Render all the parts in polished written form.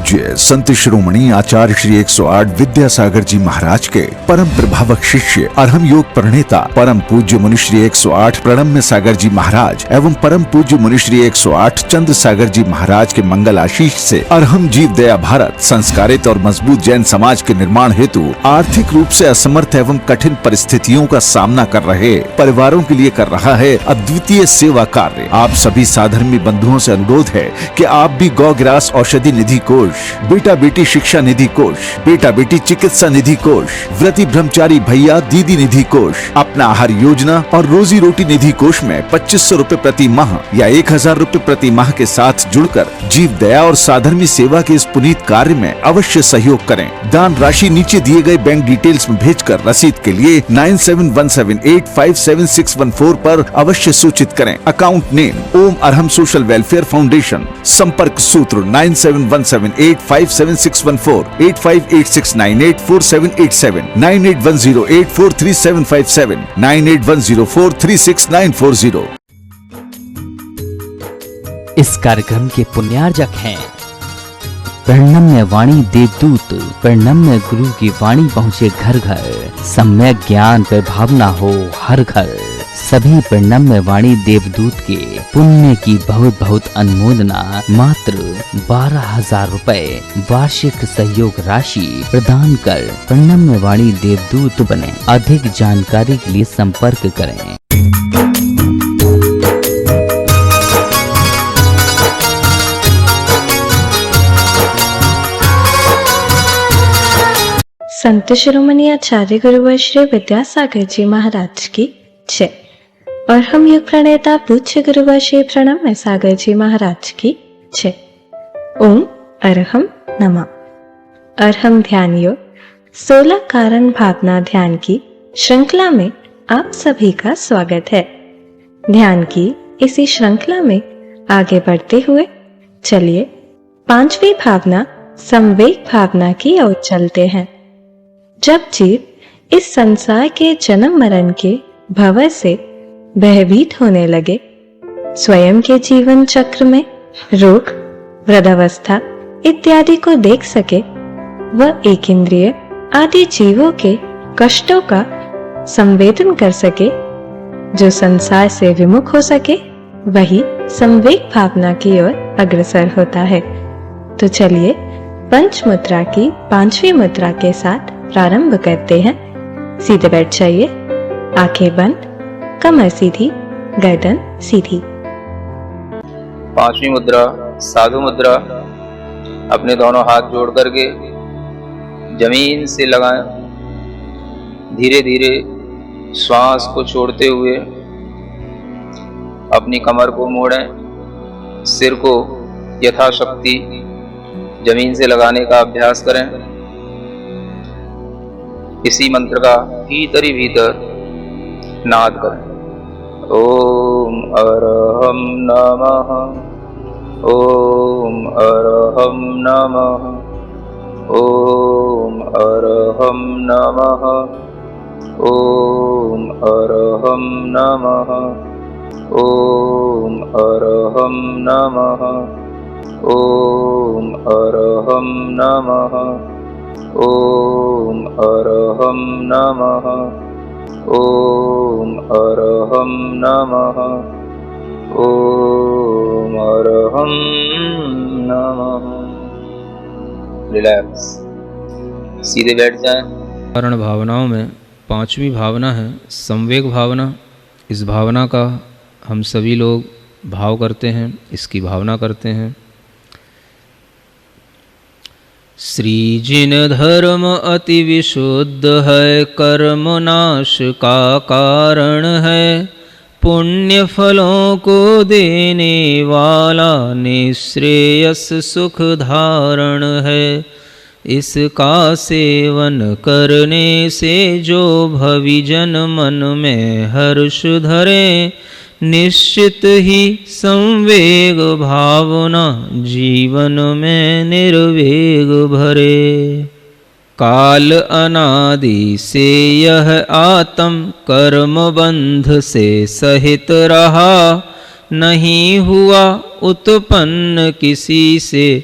पूज्य संत शिरोमणि आचार्य श्री 108 विद्यासागर जी महाराज के परम प्रभावक शिष्य अरहम योग प्रणेता परम पूज्य मुनि श्री 108 प्रणम्य सागर जी महाराज एवं परम पूज्य मुनि श्री 108 चंद्र सागर जी महाराज के मंगल आशीष से अरहम जीव दया भारत संस्कारित और मजबूत जैन समाज के निर्माण हेतु आर्थिक रूप से असमर्थ एवं कठिन परिस्थितियों का सामना कर रहे परिवारों के लिए कर रहा है अद्वितीय सेवा कार्य। आप सभी साधर्मी बंधुओं से अनुरोध है कि आप भी गौ ग्रास औषधि निधि कोष, बेटा बेटी शिक्षा निधि कोष, बेटा बेटी चिकित्सा निधि कोष, व्रती ब्रह्मचारी भैया दीदी निधि कोष, अपना आहार योजना और रोजी रोटी निधि कोष में 2500 रूपए प्रति माह या 1000 रूपए प्रति माह के साथ जुड़कर जीव दया और साधर्मी सेवा के इस पुनीत कार्य में अवश्य सहयोग करें। दान राशि नीचे दिए गए बैंक डिटेल्स में भेजकर रसीद के लिए 9717857614 पर अवश्य सूचित करें। अकाउंट नेम ओम अरहम सोशल वेलफेयर फाउंडेशन। संपर्क सूत्र 9717857614, 8586984787, 9810843757, 9810436940। इस कार्यक्रम के पुण्यार्जक हैं प्रणम्य वाणी देवदूत। प्रणम्य गुरु की वाणी पहुँचे घर घर, सम्यक ज्ञान पे भावना हो हर घर। सभी प्रणम्य वाणी देवदूत के पुण्य की बहुत बहुत अनुमोदना मात्र 12,000 रुपए वार्षिक सहयोग राशि प्रदान कर प्रणम्य वाणी देवदूत बने। अधिक जानकारी के लिए संपर्क करें। संत शिरोमणि आचार्य गुरुवर श्री विद्यासागर जी महाराज की जय और हम योग प्रणेता पूज्य गुरुवर श्री प्रणम्य सागर जी महाराज की जय। ओम अरहम नमः। अरहम ध्यान योग 16 कारण भावना ध्यान की श्रृंखला में आप सभी का स्वागत है। ध्यान की इसी श्रृंखला में आगे बढ़ते हुए चलिए 5वीं भावना संवेग भावना की ओर चलते हैं। जब जीव इस संसार के जन्म मरण के भंवर से भयभीत होने लगे, स्वयं के जीवन चक्र में रोग, वृद्धावस्था इत्यादि को देख सके, वह एक इंद्रिय आदि जीवों के कष्टों का संवेदन कर सके, जो संसार से विमुख हो सके, वही संवेग भावना की ओर अग्रसर होता है। तो चलिए पंच मुद्रा की 5वीं मुद्रा के साथ प्रारंभ करते हैं। सीधे बैठ जाइए, आंखें बंद, कमर सीधी, गर्दन सीधी। 5वीं मुद्रा साधु मुद्रा। अपने दोनों हाथ जोड़ करके जमीन से लगाएं। धीरे धीरे श्वास को छोड़ते हुए अपनी कमर को मोड़ें। सिर को यथाशक्ति जमीन से लगाने का अभ्यास करें। इसी मंत्र का भीतर ही भीतर नाद करें। ओम अरहम नमः, ओम अरहम नमः, ओम अरहम नमः, ओम अरहम नमः, ओम अरहम नमः, ओम अरहम नमः, ओम अरहम नमः, ओम अरहम नमः, ओम अरहम नमः। रिलैक्स, सीधे बैठ जाएं। कारण भावनाओं में 5वीं भावना है संवेग भावना। इस भावना का हम सभी लोग भाव करते हैं, इसकी भावना करते हैं। श्री जिन धर्म अति विशुद्ध है, कर्म नाश का कारण है, पुण्य फलों को देने वाला निश्रेयस सुख धारण है। इसका सेवन करने से जो भविजन मन में हर्ष धरे, निश्चित ही संवेग भावना जीवन में निर्वेग भरे। काल अनादि से यह आत्म कर्म बंध से सहित रहा, नहीं हुआ उत्पन्न किसी से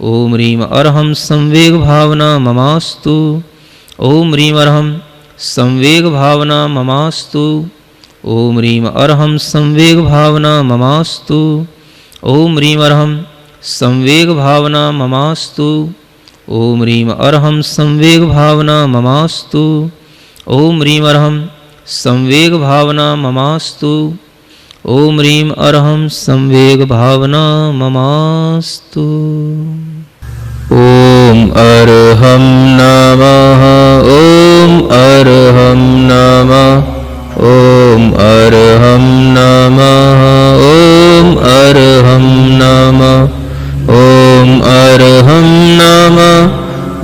ओम ह्रीम अरहम संवेग भावना ममास्तु। ओम ह्रीम अरहम संवेग भावना ममास्तु। ओम ह्रीम अरहम संवेग भावना ममास्तु। ओम ह्रीम अरहम संवेग भावना ममास्तु। ओम ह्रीम अरहम संवेग भावना ममास्तु। ओम ह्रीम अरहम संवेग भावना ममास्तु। ओम ह्रीम अरहम संवेग भावना ममास्तु। ओम अरहम नमः। ओम अरहम नमः। ओम अरहम नमः। ओम अरहम नमः। ओम अरहम नमः।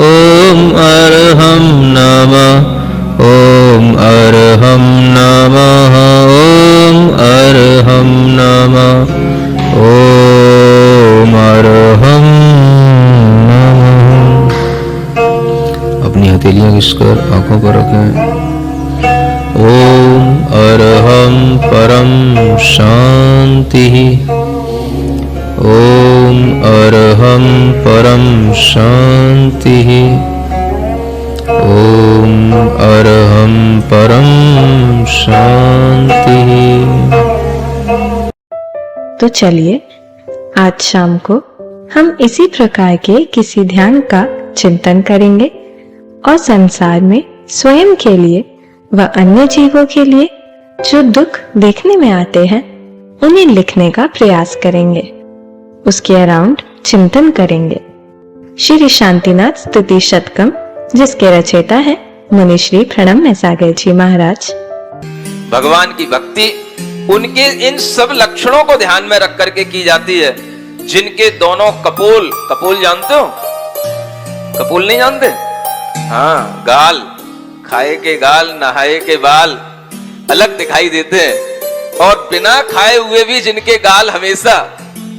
ओम अरहम नमः। ओम अरहम नमः। ओम अरहम नमः। ओम अरहम नमः। अपनी हथेलियां घिसकर आंखों पर रखें। ओम अरहम परम शांति। ओम अरहम परम शांति। ओम अरहम परम शांति। तो चलिए आज शाम को हम इसी प्रकार के किसी ध्यान का चिंतन करेंगे और संसार में स्वयं के लिए व अन्य जीवों के लिए जो दुख देखने में आते हैं उन्हें लिखने का प्रयास करेंगे, उसके अराउंड चिंतन करेंगे। श्री शांतिनाथ स्तुति शतकम, जिसके रचयिता है मुनि श्री प्रणम्य सागर जी महाराज। भगवान की भक्ति उनके इन सब लक्षणों को ध्यान में रख करके की जाती है, जिनके दोनों कपोल, कपोल जानते हो? कपोल नहीं जानते? हाँ, गाल, खाए के गाल, नहाए के बाल अलग दिखाई देते हैं, और बिना खाए हुए भी जिनके गाल हमेशा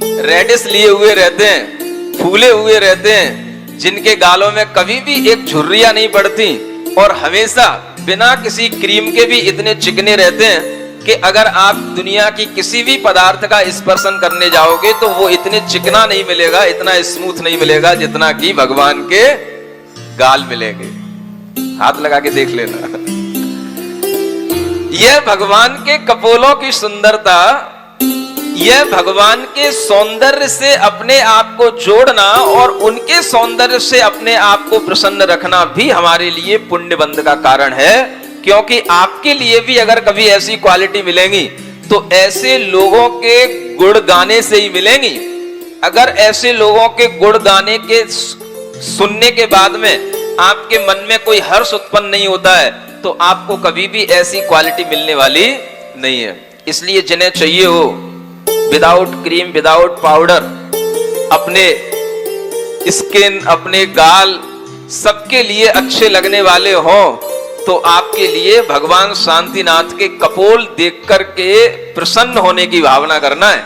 रेडिश लिए हुए रहते हैं, फूले हुए रहते हैं, जिनके गालों में कभी भी एक झुर्रियां नहीं पड़ती और हमेशा बिना किसी क्रीम के भी इतने चिकने रहते हैं कि अगर आप दुनिया की किसी भी पदार्थ का स्पर्शन करने जाओगे तो वो इतने चिकना नहीं मिलेगा, इतना स्मूथ नहीं मिलेगा जितना कि भगवान के गाल मिलेंगे। हाथ लगा के देख लेना। यह भगवान के कपोलों की सुंदरता, यह भगवान के सौंदर्य से अपने आप को जोड़ना और उनके सौंदर्य से अपने आप को प्रसन्न रखना भी हमारे लिए पुण्य बंध का कारण है, क्योंकि आपके लिए भी अगर कभी ऐसी क्वालिटी मिलेंगी तो ऐसे लोगों के गुण गाने से ही मिलेंगी। अगर ऐसे लोगों के गुण गाने के सुनने के बाद में आपके मन में कोई हर्ष उत्पन्न नहीं होता है तो आपको कभी भी ऐसी क्वालिटी मिलने वाली नहीं है। इसलिए जिन्हें चाहिए हो विदाउट क्रीम, विदाउट पाउडर, अपने स्किन, अपने गाल सबके लिए अच्छे लगने वाले हो, तो आपके लिए भगवान शांतिनाथ के कपोल देख करके प्रसन्न होने की भावना करना है।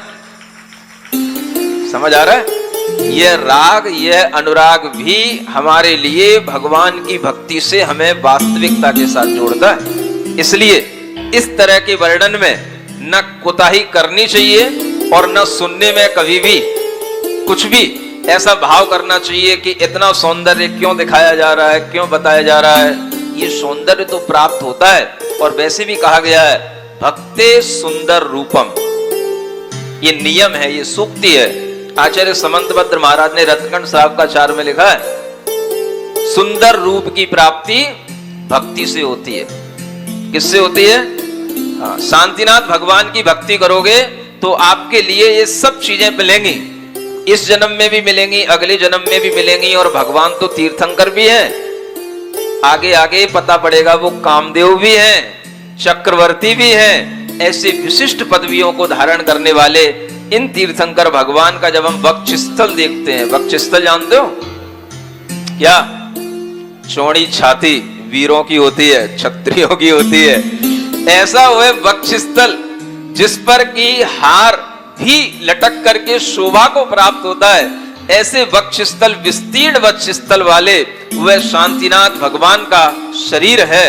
समझ आ रहा है? यह राग, यह अनुराग भी हमारे लिए भगवान की भक्ति से हमें वास्तविकता के साथ जोड़ता है। इसलिए इस तरह के वर्णन में न कोताही करनी चाहिए और न सुनने में कभी भी कुछ भी ऐसा भाव करना चाहिए कि इतना सौंदर्य क्यों दिखाया जा रहा है, क्यों बताया जा रहा है। ये सौंदर्य तो प्राप्त होता है, और वैसे भी कहा गया है भक्ते सुंदर रूपम, ये नियम है, ये सूक्ति है। आचार्य समंतभद्र महाराज ने रत्नखंड साहब का चार में लिखा है, सुंदर रूप की प्राप्ति भक्ति से होती है। किससे होती है? हाँ, शांतिनाथ भगवान की भक्ति करोगे तो आपके लिए ये सब चीजें मिलेंगी, इस जन्म में भी मिलेंगी, अगले जन्म में भी मिलेंगी। और भगवान तो तीर्थंकर भी हैं, आगे आगे पता पड़ेगा वो कामदेव भी हैं, चक्रवर्ती भी हैं। ऐसे विशिष्ट पदवियों को धारण करने वाले इन तीर्थंकर भगवान का जब हम वक्षस्थल देखते हैं, वक्षस्थल जानते हो क्या? चौड़ी छाती वीरों की होती है, क्षत्रियों की होती है। ऐसा हुए वक्षस्थल जिस पर की हार भी लटक करके शोभा को प्राप्त होता है, ऐसे वक्षस्थल, विस्तीर्ण वक्षस्थल वाले वह शांतिनाथ भगवान का शरीर है।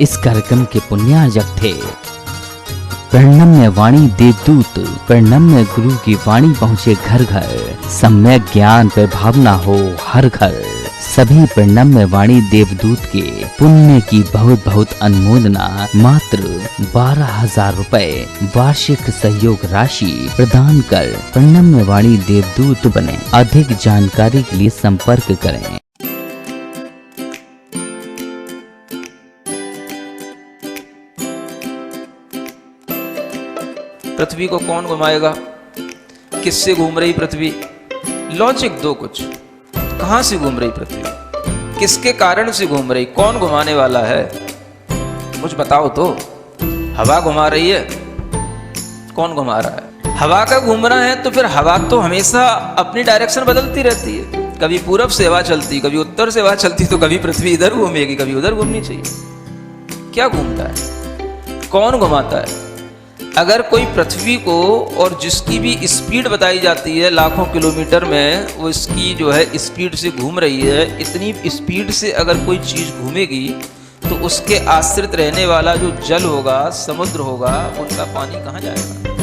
इस कार्यक्रम के पुण्यार्जक थे। प्रणम्य वाणी देवदूत, प्रणम्य गुरु की वाणी पहुँचे घर घर, सम्यक ज्ञान पर भावना हो हर घर। सभी प्रणम्य वाणी देवदूत के पुण्य की बहुत बहुत अनुमोदना मात्र 12,000 रुपए वार्षिक सहयोग राशि प्रदान कर प्रणम्य वाणी देवदूत बने। अधिक जानकारी के लिए संपर्क करें। पृथ्वी को कौन घुमाएगा? किससे घूम रही पृथ्वी? लॉजिक दो कुछ। कहां से घूम रही पृथ्वी? किसके कारण से घूम रही? कौन घुमाने वाला है? कुछ बताओ तो। हवा घुमा रही है? कौन घुमा रहा है? हवा का घूमना है तो फिर हवा तो हमेशा अपनी डायरेक्शन बदलती रहती है। कभी पूरब से हवा चलती, कभी उत्तर से हवा चलती, तो कभी पृथ्वी इधर घूमेगी, कभी उधर घूमनी चाहिए। क्या घूमता है? कौन घुमाता है? अगर कोई पृथ्वी को, और जिसकी भी स्पीड बताई जाती है लाखों किलोमीटर में, वो इसकी जो है स्पीड से घूम रही है, इतनी स्पीड से अगर कोई चीज़ घूमेगी तो उसके आश्रित रहने वाला जो जल होगा, समुद्र होगा, उनका पानी कहाँ जाएगा?